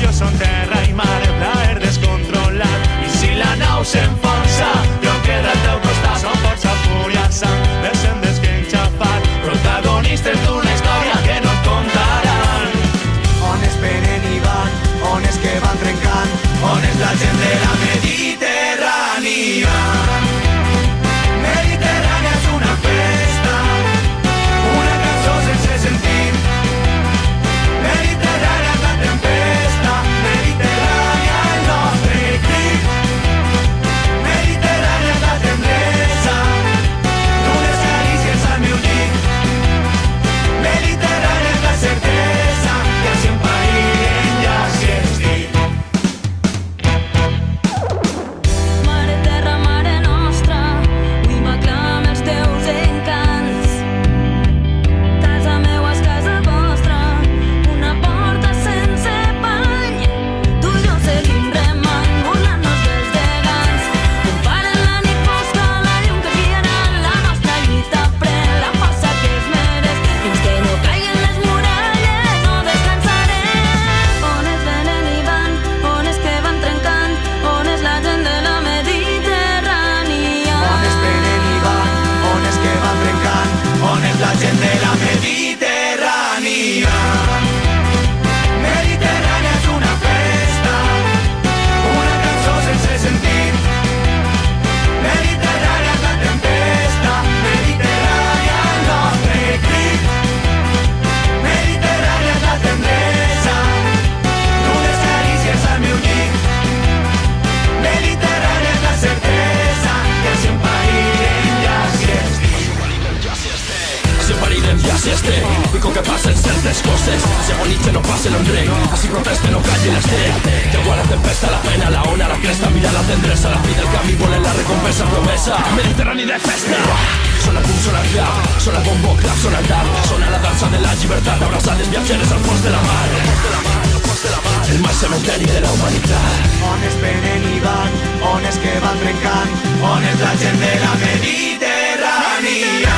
jo són terra i mar, el plaer descontrolat. I si la nau s'enfonsa, jo quedo al teu costat. Som força, fúria, sang, descendes que enxafat, protagonistes d'una història que no et contaran. On es venen i van, on és que van trencant, on és la gent de la Mediterrània. Mediterrània és una festa, una cançó sense sentit. Mediterrània és la tempesta, Mediterrània el nostre crit. Mediterrània és la tendresa d'unes carícies al meu llit. Mediterrània és la certesa que si un país ja s'hi estic. Mare terra, mare nostra, avui m'aclama els teus encants. Casa meua és casa vostra, una porta sense pany. Tu i jo seguim remant, burlant-nos dels gegants. Comparen la nit fosca, la llum que guiarà la nostra lluita. Pren la força que es mereix, fins que no caiguen les muralles, no descansarem. On es venen i van, on és que van trencant, on és la gent de la Mediterrània. On es venen i van, on és que van trencant, on és la gent de la Mediterrània. Mediterrània és una festa, una cançó sense sentit. Mediterrània és la tempesta, Mediterrània el nostre crit. Mediterrània és la tendresa d'unes carícies al meu llit. Mediterrània és la certesa que si un país ja s'hi estic. Si parirem ja si estem, dico que passen certes coses, si agonitze no passe l'enrec, si proteste no calli l'estec. Que agua la tempesta, la pena, la ona, la cresta, mira la tendresa, la fi del camí, volen la recompensa, promesa. Mediterrani de festa. Sona el boom, sona el clap, sona el bombo, clap, sona el tap, sona la dansa de la llibertat, abraçades viatgeres al fons de la mar. El mar cementeri de la humanitat. On es venen i van, on és que van trencant, on és la gent de la Mediterrània.